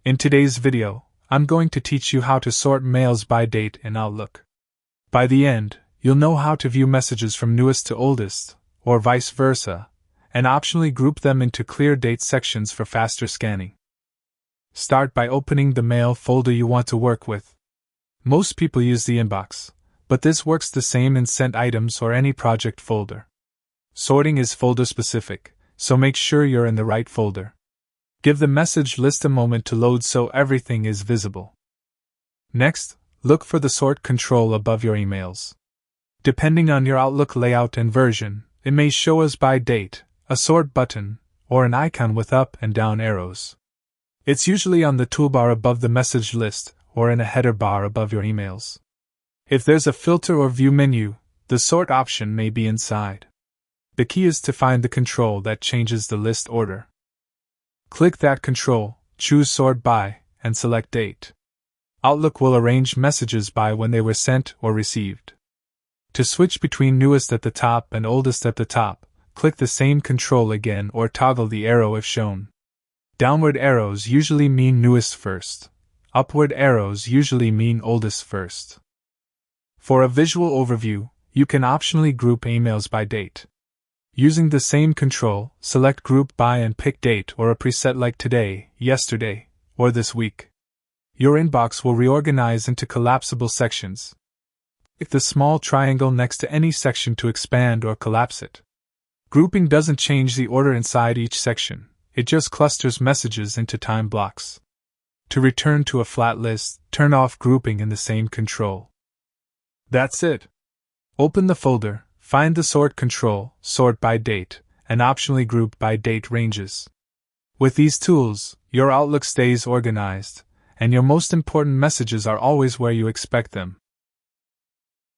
In today's video, I'm going to teach you how to sort mails by date in Outlook. By the end, you'll know how to view messages from newest to oldest, or vice versa, and optionally group them into clear date sections for faster scanning. Start by opening the mail folder you want to work with. Most people use the inbox, but this works the same in sent items or any project folder. Sorting is folder specific, so make sure you're in the right folder. Give the message list a moment to load so everything is visible. Next, look for the sort control above your emails. Depending on your Outlook layout and version, it may show as by date, a sort button, or an icon with up and down arrows. It's usually on the toolbar above the message list or in a header bar above your emails. If there's a filter or view menu, the sort option may be inside. The key is to find the control that changes the list order. Click that control, choose Sort By, and select Date. Outlook will arrange messages by when they were sent or received. To switch between newest at the top and oldest at the top, click the same control again or toggle the arrow if shown. Downward arrows usually mean newest first. Upward arrows usually mean oldest first. For a visual overview, you can optionally group emails by date. Using the same control, select Group By and pick date or a preset like today, yesterday, or this week. Your inbox will reorganize into collapsible sections. Click the small triangle next to any section to expand or collapse it. Grouping doesn't change the order inside each section, it just clusters messages into time blocks. To return to a flat list, turn off grouping in the same control. That's it. Open the folder. Find the sort control, sort by date, and optionally group by date ranges. With these tools, your Outlook stays organized, and your most important messages are always where you expect them.